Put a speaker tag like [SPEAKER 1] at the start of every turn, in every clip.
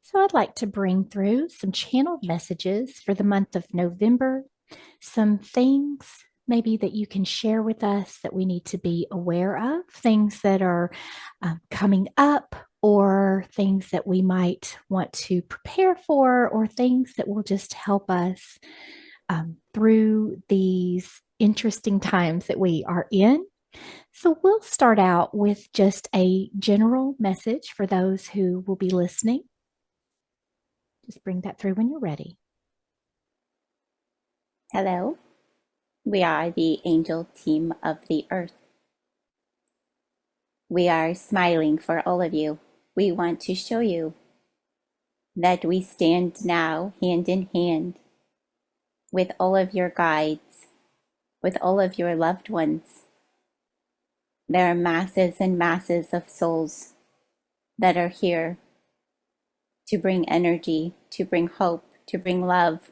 [SPEAKER 1] So, I'd like to bring through some channeled messages for the month of November, some things maybe that you can share with us that we need to be aware of, things that are coming up, or things that we might want to prepare for, or things that will just help us through these interesting times that we are in. So, we'll start out with just a general message for those who will be listening. Just bring that through when you're ready.
[SPEAKER 2] Hello, we are the angel team of the earth. We are smiling for all of you. We want to show you that we stand now hand in hand with all of your guides, with all of your loved ones. There are masses and masses of souls that are here to bring energy, to bring hope, to bring love.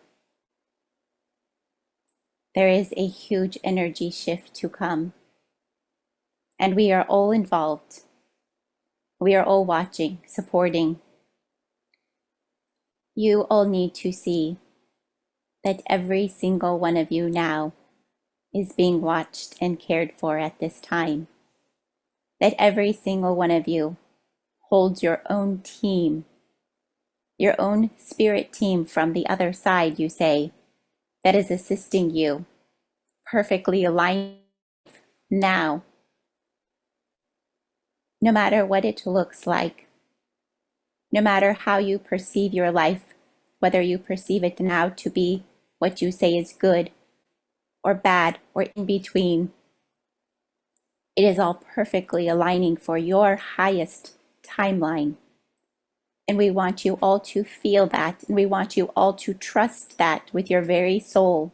[SPEAKER 2] There is a huge energy shift to come, and we are all involved. We are all watching, supporting. You all need to see that every single one of you now is being watched and cared for at this time. That every single one of you holds your own team, your own spirit team from the other side, you say, that is assisting you, perfectly aligned now. No matter what it looks like, no matter how you perceive your life, whether you perceive it now to be what you say is good or bad or in between, it is all perfectly aligning for your highest timeline. And we want you all to feel that, and we want you all to trust that with your very soul.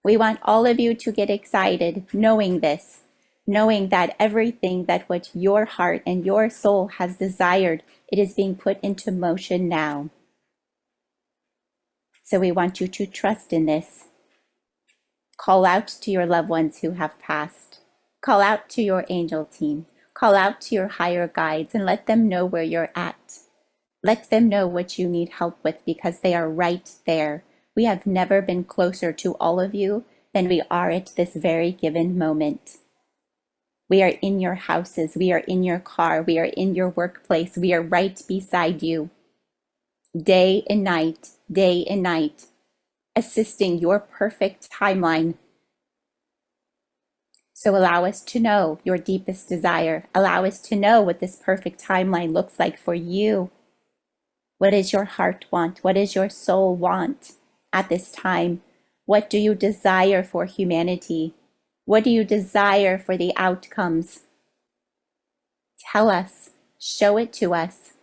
[SPEAKER 2] We want all of you to get excited knowing this, knowing that everything that what your heart and your soul has desired, it is being put into motion now. So we want you to trust in this. Call out to your loved ones who have passed. Call out to your angel team. Call out to your higher guides and let them know where you're at. Let them know what you need help with, because they are right there. We have never been closer to all of you than we are at this very given moment. We are in your houses. We are in your car. We are in your workplace. We are right beside you. Day and night, assisting your perfect timeline. So allow us to know your deepest desire. Allow us to know what this perfect timeline looks like for you. What does your heart want? What does your soul want at this time? What do you desire for humanity? What do you desire for the outcomes? Tell us, show it to us,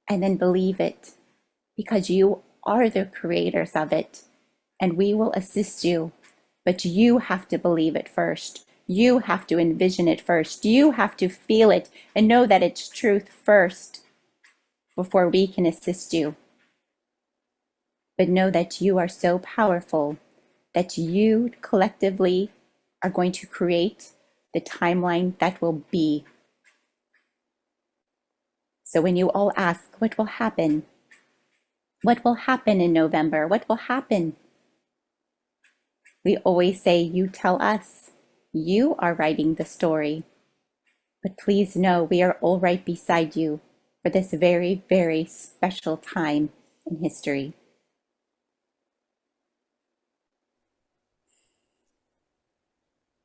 [SPEAKER 2] and then believe it, because you are the creators of it, and we will assist you. But you have to believe it first. You have to envision it first. You have to feel it and know that it's truth first before we can assist you. But know that you are so powerful that you collectively are going to create the timeline that will be. So when you all ask, what will happen? What will happen in November? What will happen? We always say, you tell us. You are writing the story. But please know we are all right beside you for this very, very special time in history.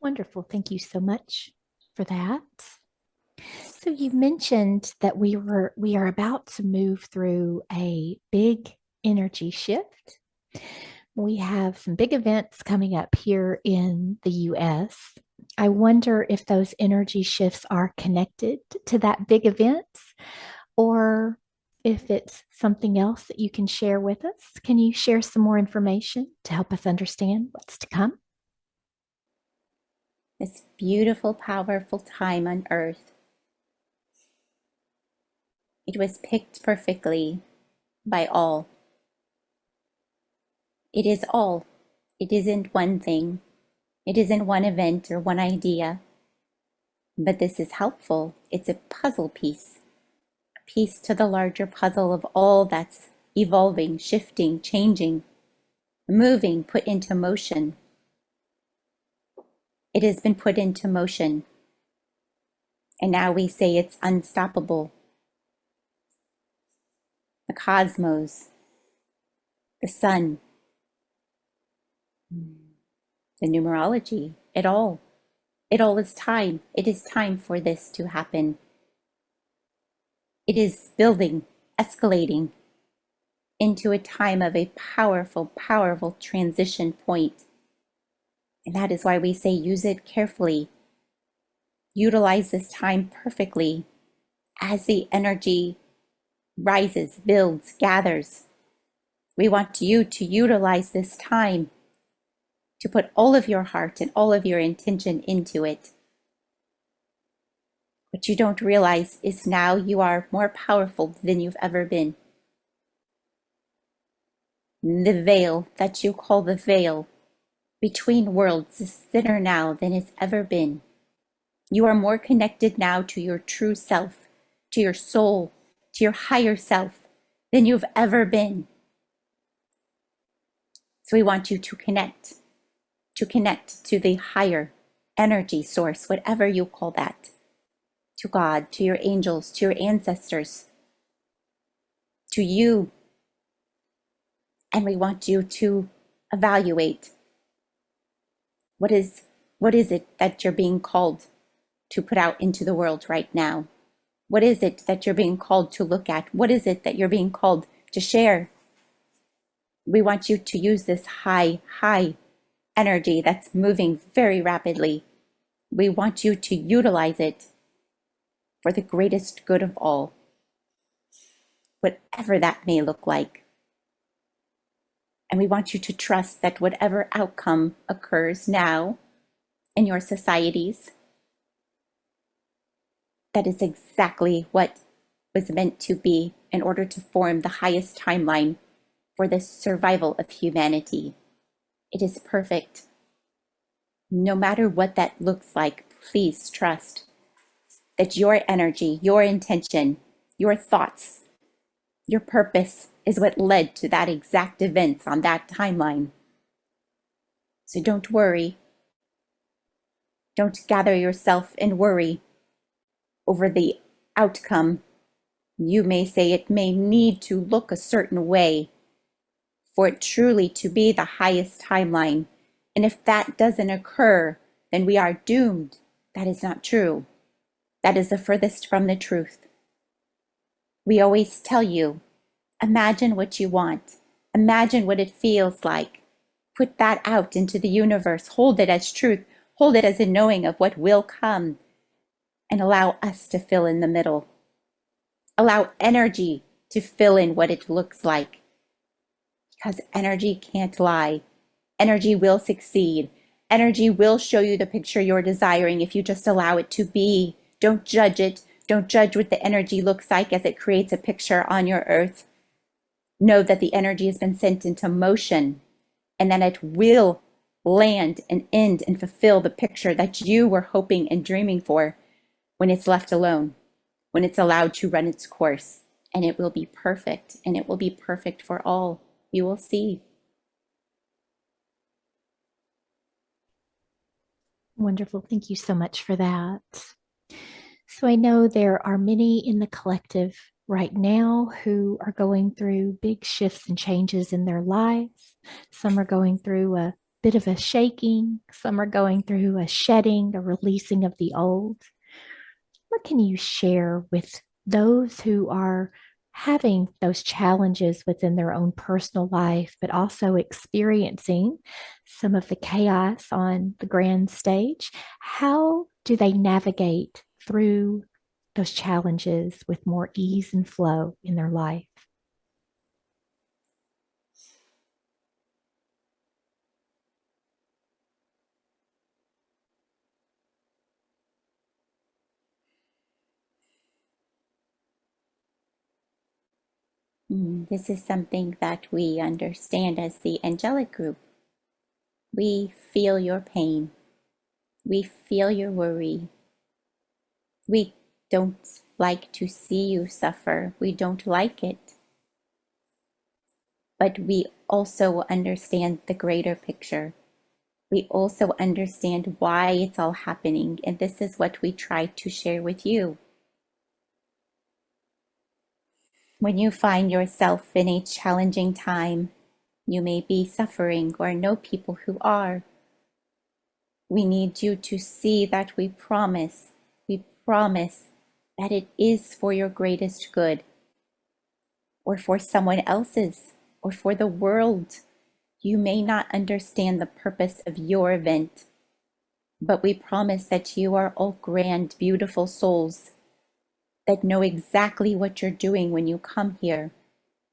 [SPEAKER 1] Wonderful. Thank you so much for that. So you mentioned that we are about to move through a big energy shift. We have some big events coming up here in the US. I wonder if those energy shifts are connected to that big event, or if it's something else that you can share with us. Can you share some more information to help us understand what's to come?
[SPEAKER 2] This beautiful, powerful time on earth. It was picked perfectly by all. It is all. It isn't one thing. It isn't one event or one idea. But this is helpful. It's a puzzle piece. piece to the larger puzzle of all that's evolving, shifting, changing, moving, put into motion. It has been put into motion, and now we say it's unstoppable. The cosmos, the sun, the numerology, it all is time. It is time for this to happen. It is building, escalating into a time of a powerful, powerful transition point. And that is why we say use it carefully. Utilize this time perfectly as the energy rises, builds, gathers. We want you to utilize this time to put all of your heart and all of your intention into it. What you don't realize is now you are more powerful than you've ever been. The veil that you call the veil between worlds is thinner now than it's ever been. You are more connected now to your true self, to your soul, to your higher self than you've ever been. So we want you to connect to the higher energy source, whatever you call that, to God, to your angels, to your ancestors, to you. And we want you to evaluate what is it that you're being called to put out into the world right now? What is it that you're being called to look at? What is it that you're being called to share? We want you to use this high energy that's moving very rapidly. We want you to utilize it for the greatest good of all, whatever that may look like. And we want you to trust that whatever outcome occurs now in your societies, that is exactly what was meant to be in order to form the highest timeline for the survival of humanity. It is perfect. No matter what that looks like, please trust that your energy, your intention, your thoughts, your purpose is what led to that exact event on that timeline. So don't worry. Don't gather yourself and worry over the outcome. You may say it may need to look a certain way for it truly to be the highest timeline. And if that doesn't occur, then we are doomed. That is not true. That is the furthest from the truth. We always tell you, imagine what you want. Imagine what it feels like. Put that out into the universe. Hold it as truth. Hold it as a knowing of what will come. And allow us to fill in the middle. Allow energy to fill in what it looks like. Because energy can't lie. Energy will succeed. Energy will show you the picture you're desiring if you just allow it to be. Don't judge it. Don't judge what the energy looks like as it creates a picture on your earth. Know that the energy has been sent into motion and that it will land and end and fulfill the picture that you were hoping and dreaming for when it's left alone, when it's allowed to run its course. And it will be perfect, and it will be perfect for all. You will see.
[SPEAKER 1] Wonderful. Thank you so much for that. So I know there are many in the collective right now who are going through big shifts and changes in their lives. Some are going through a bit of a shaking, some are going through a shedding, a releasing of the old. What can you share with those who are having those challenges within their own personal life, but also experiencing some of the chaos on the grand stage? How do they navigate through those challenges with more ease and flow in their life?
[SPEAKER 2] This is something that we understand as the angelic group. We feel your pain. We feel your worry. We don't like to see you suffer. We don't like it. But we also understand the greater picture. We also understand why it's all happening. And this is what we try to share with you. When you find yourself in a challenging time, you may be suffering or know people who are. We need you to see that we promise that it is for your greatest good, or for someone else's, or for the world. You may not understand the purpose of your event, but we promise that you are all grand, beautiful souls that know exactly what you're doing when you come here.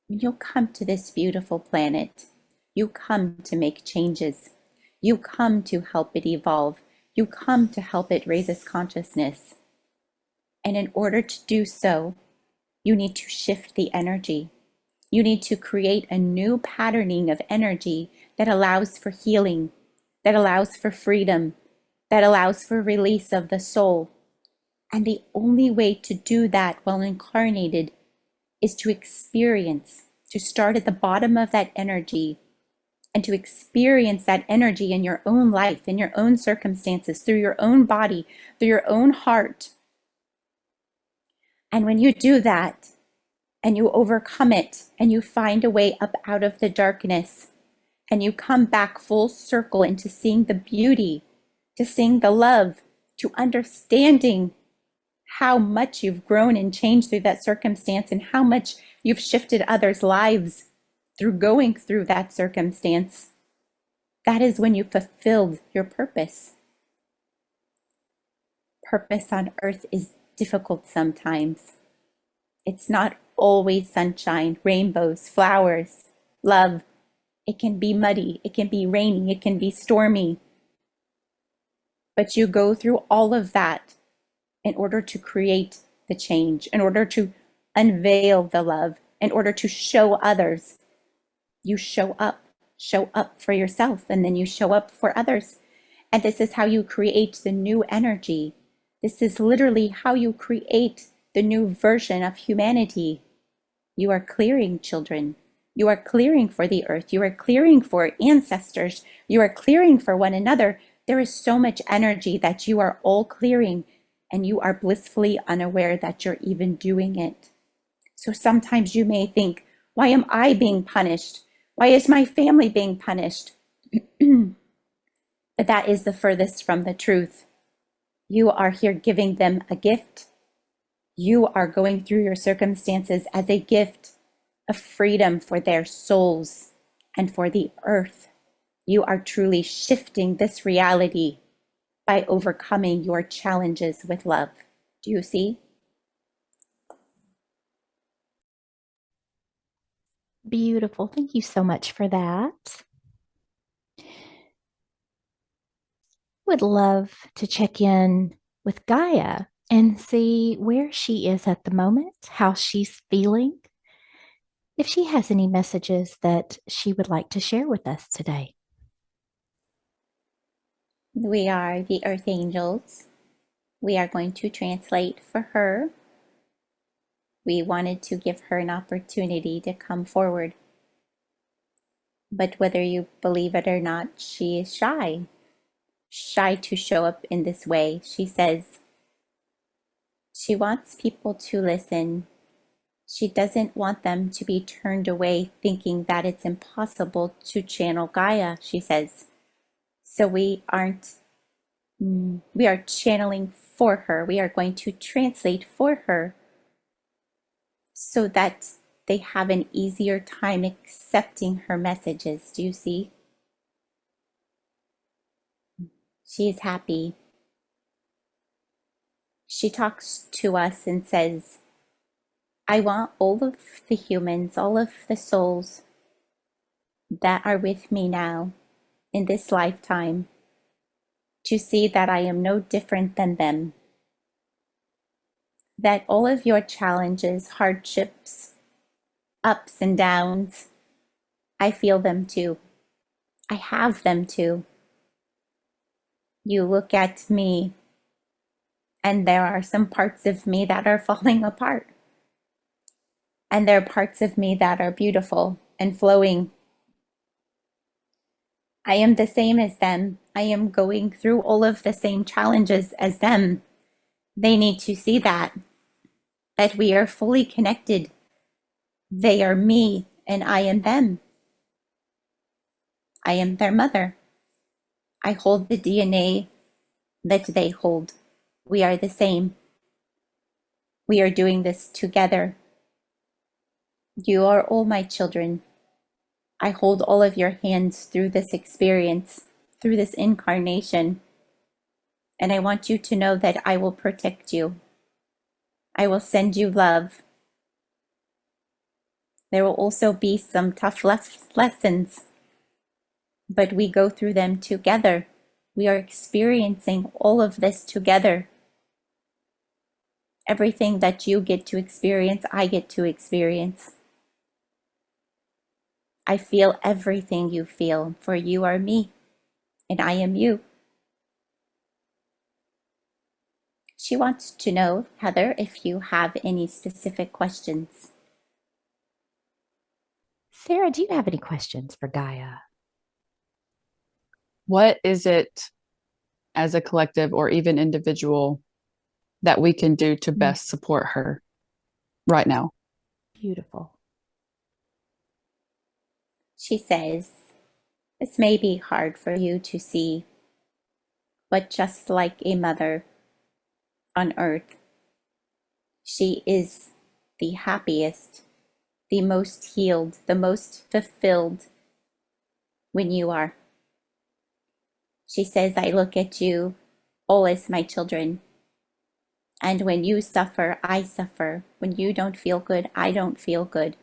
[SPEAKER 2] When you come to this beautiful planet, you come to make changes. You come to help it evolve. You come to help it raise its consciousness. And in order to do so, you need to shift the energy. You need to create a new patterning of energy that allows for healing, that allows for freedom, that allows for release of the soul. And the only way to do that while incarnated is to experience, to start at the bottom of that energy and to experience that energy in your own life, in your own circumstances, through your own body, through your own heart. And when you do that and you overcome it and you find a way up out of the darkness and you come back full circle into seeing the beauty, to seeing the love, to understanding how much you've grown and changed through that circumstance and how much you've shifted others' lives through going through that circumstance, that is when you fulfilled your purpose. Purpose on earth is difficult sometimes. It's not always sunshine, rainbows, flowers, love. It can be muddy, it can be rainy, it can be stormy. But you go through all of that in order to create the change, in order to unveil the love, in order to show others. You show up for yourself, and then you show up for others. And this is how you create the new energy. This is literally how you create the new version of humanity. You are clearing, children. You are clearing for the earth. You are clearing for ancestors. You are clearing for one another. There is so much energy that you are all clearing, and you are blissfully unaware that you're even doing it. So sometimes you may think, why am I being punished? Why is my family being punished? But that is the furthest from the truth. You are here giving them a gift. You are going through your circumstances as a gift of freedom for their souls and for the earth. You are truly shifting this reality by overcoming your challenges with love. Do you see?
[SPEAKER 1] Beautiful. Thank you so much for that. Would love to check in with Gaia and see where she is at the moment, how she's feeling, if she has any messages that she would like to share with us today.
[SPEAKER 2] We are the Earth Angels. We are going to translate for her. We wanted to give her an opportunity to come forward. But whether you believe it or not, she is shy. Shy to show up in this way. She says she wants people to listen. She doesn't want them to be turned away thinking that it's impossible to channel Gaia, she says. So we are channeling for her. We are going to translate for her so that they have an easier time accepting her messages. Do you see? She is happy. She talks to us and says, I want all of the humans, all of the souls that are with me now in this lifetime to see that I am no different than them. That all of your challenges, hardships, ups and downs, I feel them too. I have them too. You look at me And there are some parts of me that are falling apart. And there are parts of me that are beautiful and flowing. I am the same as them. I am going through all of the same challenges as them. They need to see that we are fully connected. They are me and I am them. I am their mother. I hold the DNA that they hold. We are the same. We are doing this together. You are all my children. I hold all of your hands through this experience, through this incarnation. And I want you to know that I will protect you. I will send you love. There will also be some tough lessons, but we go through them together. We are experiencing all of this together. Everything that you get to experience, I get to experience. I feel everything you feel, for you are me, and I am you. She wants to know, Heather, if you have any specific questions.
[SPEAKER 1] Sarah, do you have any questions for Gaia?
[SPEAKER 3] What is it as a collective or even individual that we can do to best support her right now?
[SPEAKER 1] Beautiful.
[SPEAKER 2] She says, this may be hard for you to see, but just like a mother on earth, she is the happiest, the most healed, the most fulfilled when you are. She says, I look at you all as my children. And when you suffer, I suffer. When you don't feel good, I don't feel good.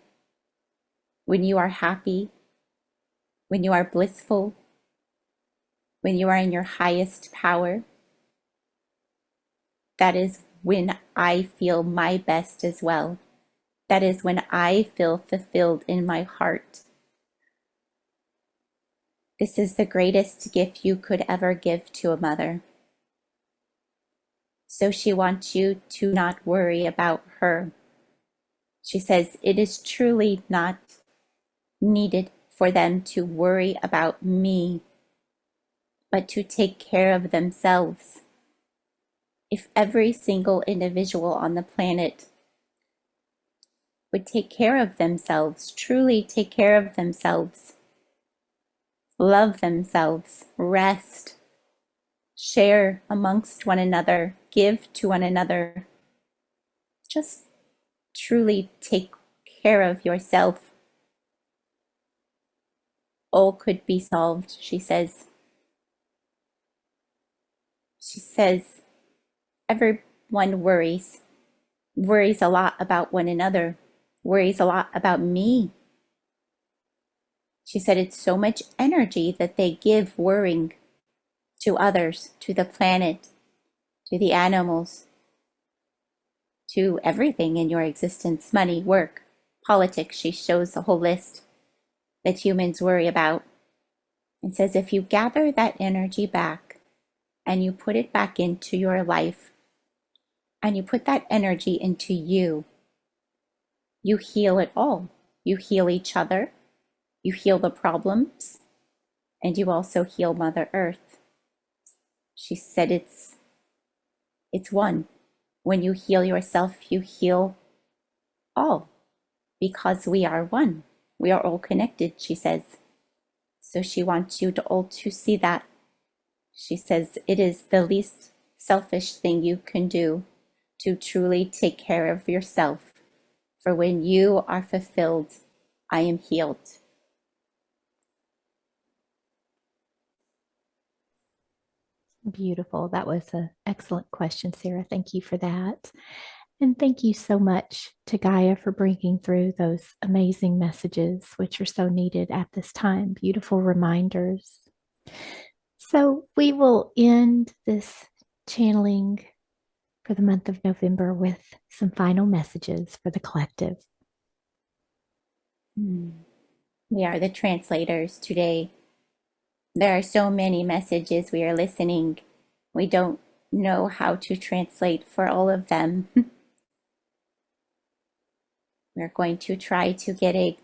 [SPEAKER 2] When you are happy, when you are blissful, when you are in your highest power, that is when I feel my best as well. That is when I feel fulfilled in my heart. This is the greatest gift you could ever give to a mother. So she wants you to not worry about her. She says it is truly not needed for them to worry about me, but to take care of themselves. If every single individual on the planet would take care of themselves, truly take care of themselves, love themselves, rest, share amongst one another, give to one another, just truly take care of yourself, all could be solved, she says. She says, everyone worries a lot about one another, worries a lot about me. She said it's so much energy that they give worrying to others, to the planet, to the animals, to everything in your existence, money, work, politics. She shows a whole list that humans worry about and says if you gather that energy back and you put it back into your life and you put that energy into you, you heal it all. You heal each other, you heal the problems, and you also heal Mother Earth. She said it's one. When you heal yourself, you heal all because we are one. We are all connected, she says. So she wants you to all to see that. She says it is the least selfish thing you can do to truly take care of yourself. For when you are fulfilled, I am healed.
[SPEAKER 1] Beautiful. That was an excellent question, Sarah. Thank you for that. And thank you so much to Gaia for bringing through those amazing messages, which are so needed at this time. Beautiful reminders. So we will end this channeling for the month of November with some final messages for the collective.
[SPEAKER 2] We are the translators today. There are so many messages we are listening. We don't know how to translate for all of them. We're going to try to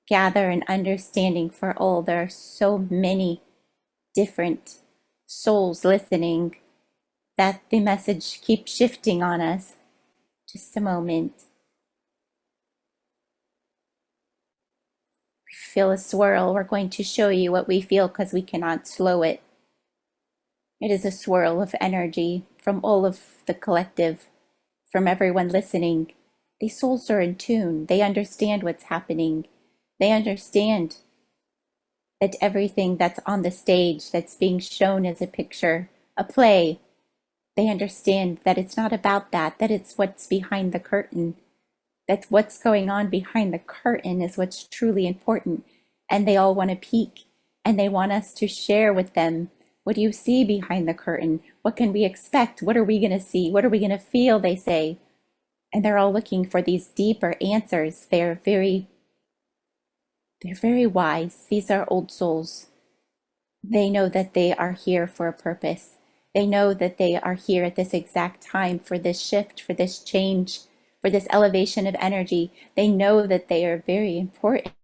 [SPEAKER 2] gather an understanding for all. There are so many different souls listening that the message keeps shifting on us. Just a moment. We feel a swirl. We're going to show you what we feel because we cannot slow it. It is a swirl of energy from all of the collective, from everyone listening. These souls are in tune. They understand what's happening. They understand that everything that's on the stage, that's being shown as a picture, a play, they understand that it's not about that, that it's what's behind the curtain, that what's going on behind the curtain is what's truly important. And they all want to peek, and they want us to share with them. What do you see behind the curtain? What can we expect? What are we going to see? What are we going to feel? They say. And they're all looking for these deeper answers. They're very wise. These are old souls. They know that they are here for a purpose. They know that they are here at this exact time for this shift, for this change, for this elevation of energy. They know that they are very important.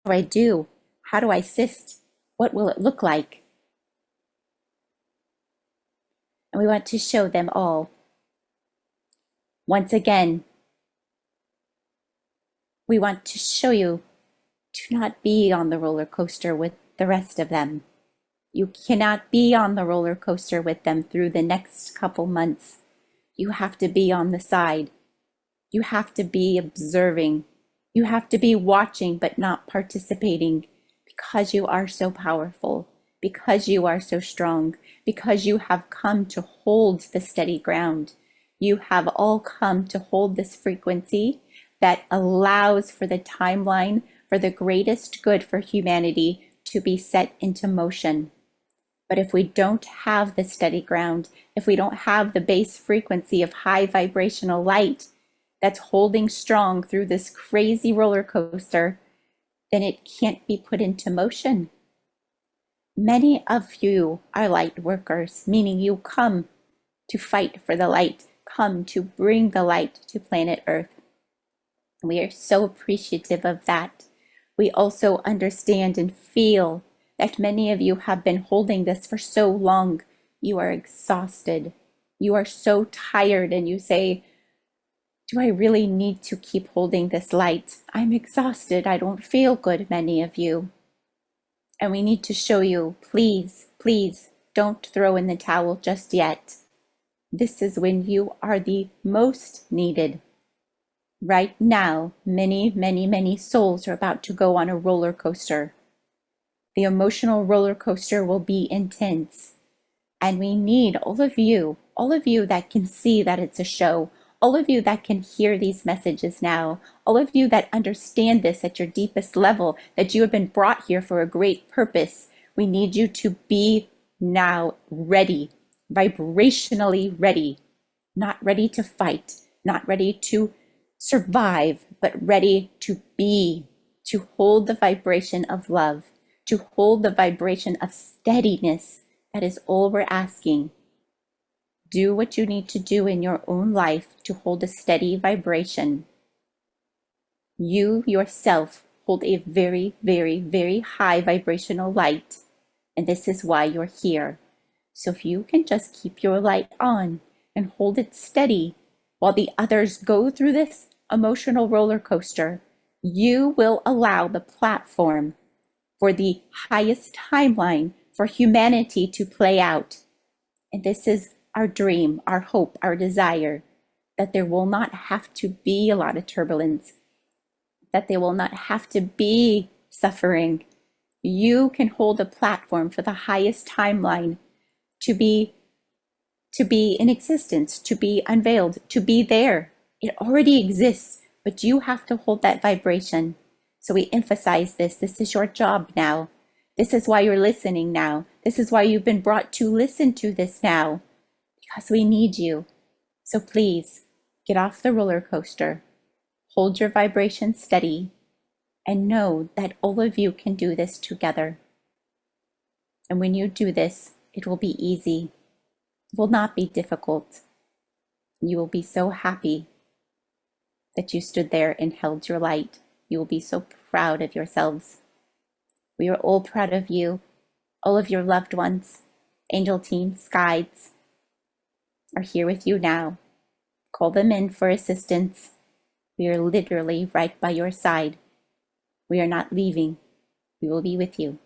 [SPEAKER 2] What do I do? How do I assist? What will it look like? And we want to show them all. Once again, we want to show you, do not be on the roller coaster with the rest of them. You cannot be on the roller coaster with them through the next couple months. You have to be on the side. You have to be observing. You have to be watching but not participating, because you are so powerful, because you are so strong, because you have come to hold the steady ground. You have all come to hold this frequency that allows for the timeline for the greatest good for humanity to be set into motion. But if we don't have the steady ground, if we don't have the base frequency of high vibrational light that's holding strong through this crazy roller coaster, then it can't be put into motion. Many of you are light workers, meaning you come to fight for the light, come to bring the light to planet Earth. We are so appreciative of that. We also understand and feel that many of you have been holding this for so long. You are exhausted. You are so tired, and you say, do I really need to keep holding this light? I'm exhausted. I don't feel good, many of you. And we need to show you, please, please don't throw in the towel just yet. This is when you are the most needed. Right now, many, many, many souls are about to go on a roller coaster. The emotional roller coaster will be intense. And we need all of you that can see that it's a show, all of you that can hear these messages now, all of you that understand this at your deepest level, that you have been brought here for a great purpose. We need you to be now ready, vibrationally ready, not ready to fight, not ready to survive, but ready to be, to hold the vibration of love, to hold the vibration of steadiness. That is all we're asking. Do what you need to do in your own life to hold a steady vibration. You yourself hold a very, very, very high vibrational light, and this is why you're here. So if you can just keep your light on and hold it steady while the others go through this emotional roller coaster, you will allow the platform for the highest timeline for humanity to play out. And this is our dream, our hope, our desire, that there will not have to be a lot of turbulence, that there will not have to be suffering. You can hold a platform for the highest timeline to be in existence, to be unveiled, to be there. It already exists, but you have to hold that vibration. So we emphasize this. This is your job now. This is why you're listening now. This is why you've been brought to listen to this now, because we need you. So please get off the roller coaster, hold your vibration steady, and know that all of you can do this together. And when you do this, it will be easy. It will not be difficult. You will be so happy that you stood there and held your light. You will be so proud of yourselves. We are all proud of you, all of your loved ones. Angel teams, guides are here with you now. Call them in for assistance. We are literally right by your side. We are not leaving. We will be with you.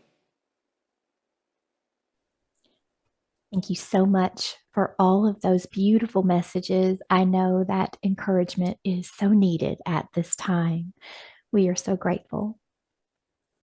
[SPEAKER 1] Thank you so much for all of those beautiful messages. I know that encouragement is so needed at this time. We are so grateful.